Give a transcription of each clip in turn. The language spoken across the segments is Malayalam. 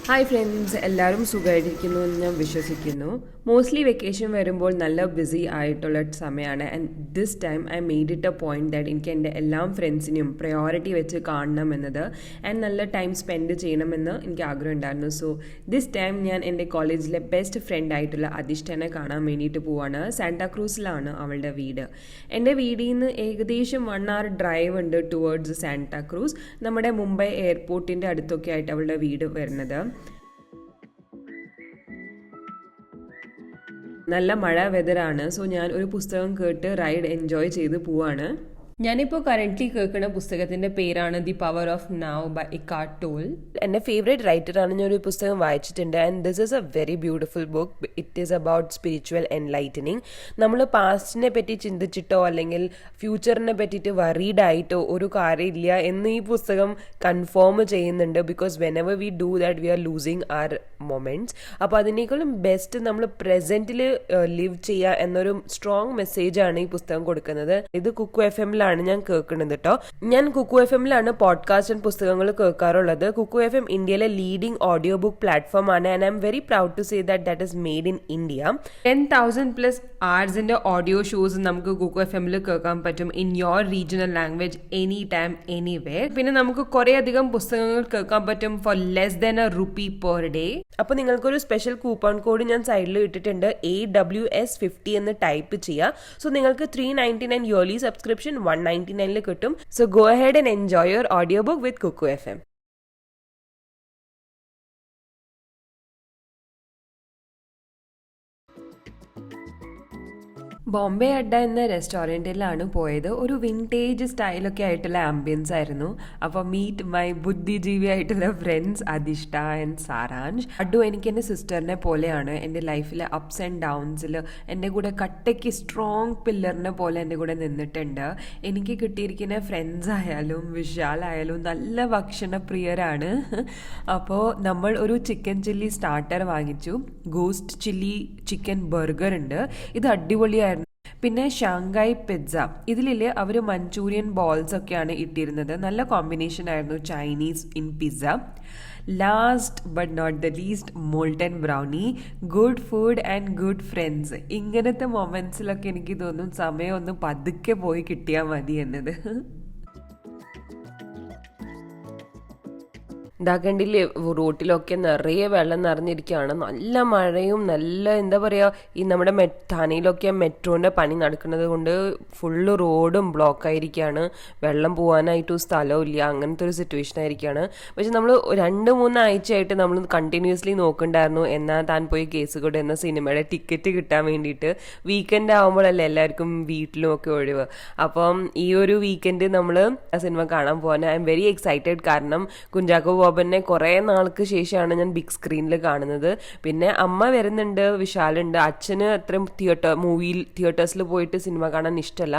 ഹായ് ഫ്രണ്ട്സ്, എല്ലാവരും സുഖമായിരിക്കുന്നു എന്ന് ഞാൻ വിശ്വസിക്കുന്നു. മോസ്റ്റ്ലി വെക്കേഷൻ വരുമ്പോൾ നല്ല ബിസി ആയിട്ടുള്ള സമയമാണ്. And this time I made it A point that എനിക്ക് എൻ്റെ എല്ലാ ഫ്രണ്ട്സിനെയും പ്രയോറിറ്റി വെച്ച് കാണണം എന്നത് ആൻഡ് നല്ല ടൈം സ്പെൻഡ് ചെയ്യണമെന്ന് എനിക്ക് ആഗ്രഹം ഉണ്ടായിരുന്നു. സോ ദിസ് ടൈം ഞാൻ എൻ്റെ കോളേജിലെ ബെസ്റ്റ് ഫ്രണ്ട് ആയിട്ടുള്ള അധിഷ്ഠനെ കാണാൻ വേണ്ടിയിട്ട് പോവാണ്. സാന്റാക്രൂസിലാണ് അവളുടെ വീട്. എൻ്റെ വീടിൽ നിന്ന് ഏകദേശം 1 hour ഡ്രൈവ് ഉണ്ട് ടുവേർഡ്സ് സാന്റാക്രൂസ്. നമ്മുടെ മുംബൈ എയർപോർട്ടിൻ്റെ അടുത്തൊക്കെ ആയിട്ട് അവളുടെ വീട് വരുന്നത്. നല്ല മഴ വെതറാണ്. സോ ഞാൻ ഒരു പുസ്തകം കേട്ട് റൈഡ് എൻജോയ് ചെയ്ത് പോവാണ്. ഞാനിപ്പോൾ കറൻ്റ്ലി കേൾക്കുന്ന പുസ്തകത്തിൻ്റെ പേരാണ് the power of now by Eckhart Tolle. എൻ്റെ ഫേവറേറ്റ് റൈറ്ററാണ്. ഞാൻ ഒരു പുസ്തകം വായിച്ചിട്ടുണ്ട് and this is a very beautiful book. It is about spiritual enlightening. നമ്മൾ പാസ്റ്റിനെ പറ്റി ചിന്തിച്ചിട്ടോ അല്ലെങ്കിൽ ഫ്യൂച്ചറിനെ പറ്റിയിട്ട് വറീഡ് ആയിട്ടോ ഒരു കാര്യമില്ല എന്ന് ഈ പുസ്തകം കൺഫേം ചെയ്യുന്നുണ്ട്. Because whenever we do that we are losing our moments. അപ്പോൾ അതിനേക്കാളും ബെസ്റ്റ് നമ്മൾ പ്രസൻറ്റിൽ ലിവ് ചെയ്യുക എന്നൊരു സ്ട്രോങ് മെസ്സേജാണ് ഈ പുസ്തകം കൊടുക്കുന്നത്. ഇത് കുക്കു FM ഞാൻ കേൾക്കുന്നത് കേട്ടോ. ഞാൻ കുക്കു FM പോഡ്കാസ്റ്റ് ആൻഡ് പുസ്തകങ്ങൾ കേൾക്കാറുള്ളത്. കുക്കു FM ഇന്ത്യയിലെ ലീഡിംഗ് ഓഡിയോ ബുക്ക് പ്ലാറ്റ്ഫോം ആണ്. And I'm very proud to say that is made in India. 10,000+ hours audio shows നമുക്ക് കുക്കു FM കേൾക്കാൻ പറ്റും in your regional language any time anywhere. പിന്നെ നമുക്ക് കുറേ അധികം പുസ്തകങ്ങൾ കേൾക്കാൻ പറ്റും for less than ₹1 per day. അപ്പോൾ നിങ്ങൾക്കൊരു സ്പെഷ്യൽ കൂപ്പൺ കോഡ് ഞാൻ സൈഡിൽ ഇട്ടിട്ടുണ്ട്. AWS50 എന്ന് ടൈപ്പ് ചെയ്യുക. സോ നിങ്ങൾക്ക് 399 ഇയർലി സബ്സ്ക്രിപ്ഷൻ 199 കിട്ടും. So go ahead and enjoy your audio book with Kuku FM. Bombay Adda എന്ന റെസ്റ്റോറൻറ്റിലാണ് പോയത്. ഒരു വിൻറ്റേജ് സ്റ്റൈലൊക്കെ ആയിട്ടുള്ള ആംബിയൻസ് ആയിരുന്നു. അപ്പോൾ മീറ്റ് മൈ ബുദ്ധിജീവി ആയിട്ടുള്ള ഫ്രണ്ട്സ് അധിഷ്ഠ ആൻഡ് സാരാംശ്. അഡു എനിക്ക് എൻ്റെ സിസ്റ്ററിനെ പോലെയാണ്. എൻ്റെ ലൈഫിലെ അപ്സ് ആൻഡ് ഡൗൺസിൽ എൻ്റെ കൂടെ കട്ടയ്ക്ക് സ്ട്രോങ് പില്ലറിനെ പോലെ എൻ്റെ കൂടെ നിന്നിട്ടുണ്ട്. എനിക്ക് കിട്ടിയിരിക്കുന്ന ഫ്രണ്ട്സ് ആയാലും വിശാൽ ആയാലും നല്ല ഭക്ഷണപ്രിയരാണ്. അപ്പോൾ നമ്മൾ ഒരു ചിക്കൻ ചില്ലി സ്റ്റാർട്ടർ വാങ്ങിച്ചു. ഗോസ്റ്റ് ചില്ലി ചിക്കൻ ബർഗർ ഉണ്ട്. ഇത് അടിപൊളിയായിരുന്നു. പിന്നെ ഷാങ്കായ് പിസ്സ. ഇതിലെ അവർ മഞ്ചൂരിയൻ ബോൾസ് ഒക്കെയാണ് ഇട്ടിരുന്നത്. നല്ല കോമ്പിനേഷൻ ആയിരുന്നു, Chinese in pizza. Last but not the least molten brownie. Good food and good friends. ഇങ്ങനത്തെ മൊമെന്റ്സിലൊക്കെ എനിക്ക് തോന്നും സമയം ഒന്ന് പതുക്കെ പോയി കിട്ടിയാൽ മതി എന്നത്. ഇതാക്കണ്ടില്ലേ, റോട്ടിലൊക്കെ നിറയെ വെള്ളം നിറഞ്ഞിരിക്കുകയാണ്. നല്ല മഴയും നല്ല എന്താ പറയുക, ഈ നമ്മുടെ ഠാനയിലൊക്കെ മെട്രോൻ്റെ പണി നടക്കുന്നത് കൊണ്ട് ഫുള്ള് റോഡും ബ്ലോക്കായിരിക്കുകയാണ്. വെള്ളം പോകാനായിട്ടും സ്ഥലമില്ല. അങ്ങനത്തെ ഒരു സിറ്റുവേഷൻ ആയിരിക്കുകയാണ്. പക്ഷെ നമ്മൾ 2-3 ആഴ്ചയായിട്ട് നമ്മൾ കണ്ടിന്യൂസ്ലി നോക്കണ്ടായിരുന്നു എന്നാൽ താൻ പോയി കേസുകൂടെ എന്ന സിനിമയുടെ ടിക്കറ്റ് കിട്ടാൻ വേണ്ടിയിട്ട്. വീക്കെൻഡ് ആകുമ്പോഴല്ലേ എല്ലാവർക്കും വീട്ടിലും ഒക്കെ ഒഴിവ്. അപ്പം ഈ ഒരു വീക്കെൻഡ് നമ്മൾ ആ സിനിമ കാണാൻ പോകാൻ ഐ എം വെരി എക്സൈറ്റഡ്. കാരണം കുഞ്ചാക്കോ ബോബനെ കുറേ നാൾക്ക് ശേഷമാണ് ഞാൻ ബിഗ് സ്ക്രീനിൽ കാണുന്നത്. പിന്നെ അമ്മ വരുന്നുണ്ട്, വിശാലുണ്ട്. അച്ഛന് അത്രയും തിയേറ്റേഴ്സിൽ പോയിട്ട് സിനിമ കാണാൻ ഇഷ്ടമല്ല.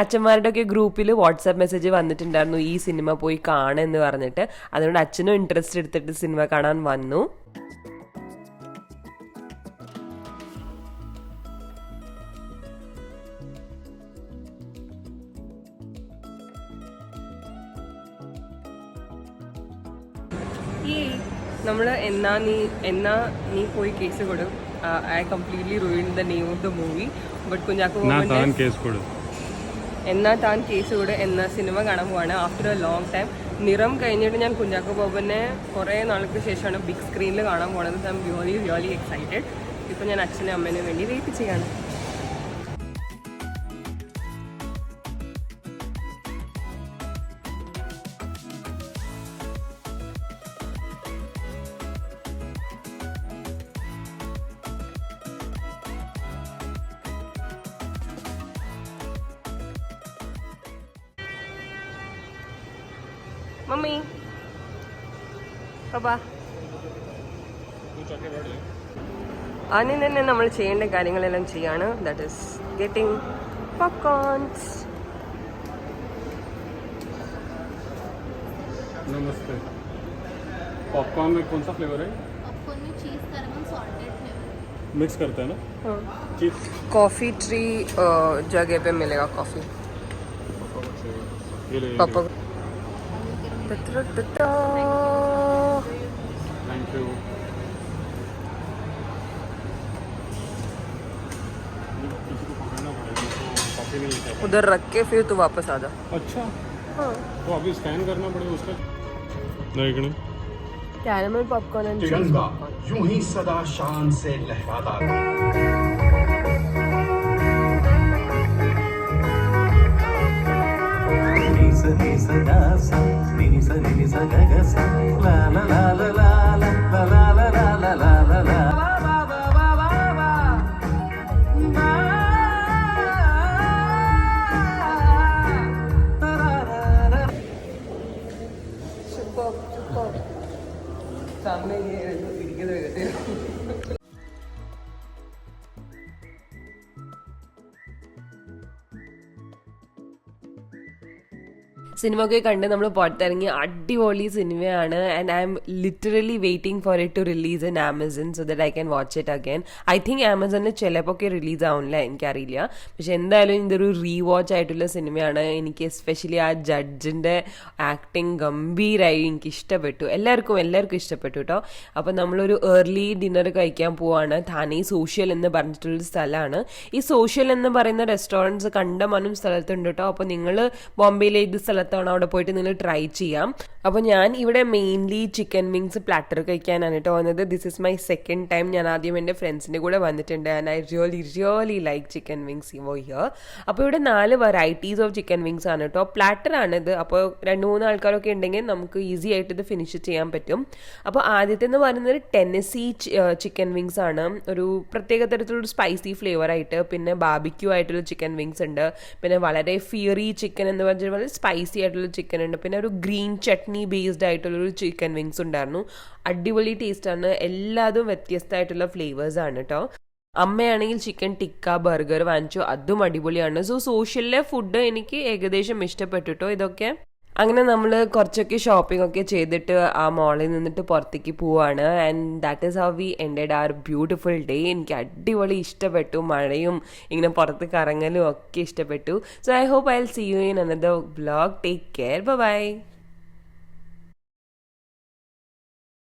അച്ഛന്മാരുടെ ഒക്കെ ഗ്രൂപ്പിൽ വാട്സാപ്പ് മെസ്സേജ് വന്നിട്ടുണ്ടായിരുന്നു ഈ സിനിമ പോയി കാണുമെന്ന് പറഞ്ഞിട്ട്. അതുകൊണ്ട് അച്ഛനും ഇൻട്രസ്റ്റ് എടുത്തിട്ട് സിനിമ കാണാൻ വന്നു. നമ്മൾ എന്നാ നീ പോയി കേസ് കൊടും. I completely ruined the name of the movie. But Kunchacko Boban എന്നാ താൻ കേസ് കൊടു എന്ന സിനിമ കാണാൻ പോവാണ്. After A long time. നിറം കഴിഞ്ഞിട്ട് ഞാൻ കുഞ്ചാക്കോ ബോബനെ കുറേ നാൾക്ക് ശേഷമാണ് ബിഗ് സ്ക്രീനിൽ കാണാൻ പോകുന്നത്. I am really really excited. ഇപ്പം ഞാൻ അച്ഛനും അമ്മേനും വേണ്ടി വെയിറ്റ് ചെയ്യാണ്. മമ്മി പപ്പാ, ആദ്യം തന്നെ നമ്മൾ ചെയ്യേണ്ട കാര്യങ്ങളെല്ലാം ചെയ്യാണ്. That is getting popcorns. नमस्ते. पॉपकॉर्न में कौन सा फ्लेवर है? पॉपकॉर्न में चीज़ कैरमल सॉल्टेड फ्लेवर मिक्स करते हैं ना? हाँ. चीज कॉफ़ी ट्री जगह पे मिलेगा कॉफ़ी. पापा थैंक यू. उधर रख के फिर तू वापस आ जा. अच्छा हाँ. तो अभी स्कैन करना पड़ेगा उसका नहीं करें Caramel popcorn and cheese तिरंगा popcorn. यूं ही सदा शान से लहराता रहे। सामने ये इरिक्कित സിനിമ ഒക്കെ കണ്ട് നമ്മൾ പുറത്തിറങ്ങി അടിപൊളി സിനിമയാണ് and I'm literally waiting for it to release in Amazon so that I can watch it again. I think ആമസോണിൽ ചിലപ്പോൾ ഒക്കെ റിലീസ് ആവുന്നില്ല, എനിക്കറിയില്ല. പക്ഷെ എന്തായാലും ഇതൊരു റീവാച്ച് ആയിട്ടുള്ള സിനിമയാണ്. എനിക്ക് എസ്പെഷ്യലി ആ ജഡ്ജിൻ്റെ ആക്ടിങ് ഗംഭീരമായി എനിക്ക് ഇഷ്ടപ്പെട്ടു. എല്ലാവർക്കും ഇഷ്ടപ്പെട്ടു കേട്ടോ. അപ്പോൾ നമ്മളൊരു ഏർലി ഡിന്നർ കഴിക്കാൻ പോവാണ്. താനെ സോഷ്യൽ എന്ന് പറഞ്ഞിട്ടുള്ളൊരു സ്ഥലമാണ്. ഈ സോഷ്യൽ എന്ന് പറയുന്ന റെസ്റ്റോറൻറ്റ്സ് കണ്ടമാനം സ്ഥലത്തുണ്ട് കേട്ടോ. അപ്പോൾ നിങ്ങൾ ബോംബെയിലെ ഇത് സ്ഥലത്താണ്, അവിടെ പോയിട്ട് നിങ്ങൾ ട്രൈ ചെയ്യാം. അപ്പോൾ ഞാൻ ഇവിടെ മെയിൻലി ചിക്കൻ വിങ്സ് പ്ലാറ്റർ കഴിക്കാനാണ് കേട്ടോ വന്നത്. This is my second time. ഞാൻ ആദ്യം എൻ്റെ ഫ്രണ്ട്സിൻ്റെ കൂടെ വന്നിട്ടുണ്ട് and I really like chicken wings here. അപ്പോൾ ഇവിടെ 4 വെറൈറ്റീസ് ഓഫ് ചിക്കൻ വിങ്സ് ആണ് കേട്ടോ. പ്ലാറ്റർ ആണിത്. അപ്പോൾ 2-3 ആൾക്കാരൊക്കെ ഉണ്ടെങ്കിൽ നമുക്ക് ഈസി ആയിട്ട് ഇത് ഫിനിഷ് ചെയ്യാൻ പറ്റും. അപ്പോൾ ആദ്യത്തെ എന്ന് പറയുന്നത് ടെന്നസി ചിക്കൻ വിങ്സ് ആണ്. ഒരു പ്രത്യേക തരത്തിലൊരു സ്പൈസി ഫ്ലേവർ ആയിട്ട്. പിന്നെ ബാർബിക്യൂ ആയിട്ടുള്ള ചിക്കൻ വിങ്സ് ഉണ്ട്. പിന്നെ വളരെ ഫിയറി ചിക്കൻ എന്ന് പറഞ്ഞാൽ വളരെ സ്പൈസി ആയിട്ടുള്ള ചിക്കൻ ഉണ്ട്. പിന്നെ ഒരു ഗ്രീൻ ചട്നി ബേസ്ഡ് ആയിട്ടുള്ളൊരു ചിക്കൻ വിങ്സ് ഉണ്ടായിരുന്നു. അടിപൊളി ടേസ്റ്റാണ്. എല്ലാതും വ്യത്യസ്തമായിട്ടുള്ള ഫ്ലേവേഴ്സ് ആണ് കേട്ടോ. അമ്മയാണെങ്കിൽ ചിക്കൻ ടിക്ക ബർഗർ വാങ്ങിച്ചു, അതും അടിപൊളിയാണ്. സോ സോഷ്യലിലെ ഫുഡ് എനിക്ക് ഏകദേശം ഇഷ്ടപ്പെട്ടു കേട്ടോ ഇതൊക്കെ. അങ്ങനെ നമ്മൾ കുറച്ചൊക്കെ ഷോപ്പിംഗ് ഒക്കെ ചെയ്തിട്ട് ആ മോളിൽ നിന്നിട്ട് പുറത്തേക്ക് പോവാണ്. And that is how we ended our beautiful day. എനിക്ക് അടിപൊളി ഇഷ്ടപ്പെട്ടു. മഴയും ഇങ്ങനെ പുറത്ത് കറങ്ങലും ഒക്കെ ഇഷ്ടപ്പെട്ടു. So I hope I will see you in another vlog. Take care. By.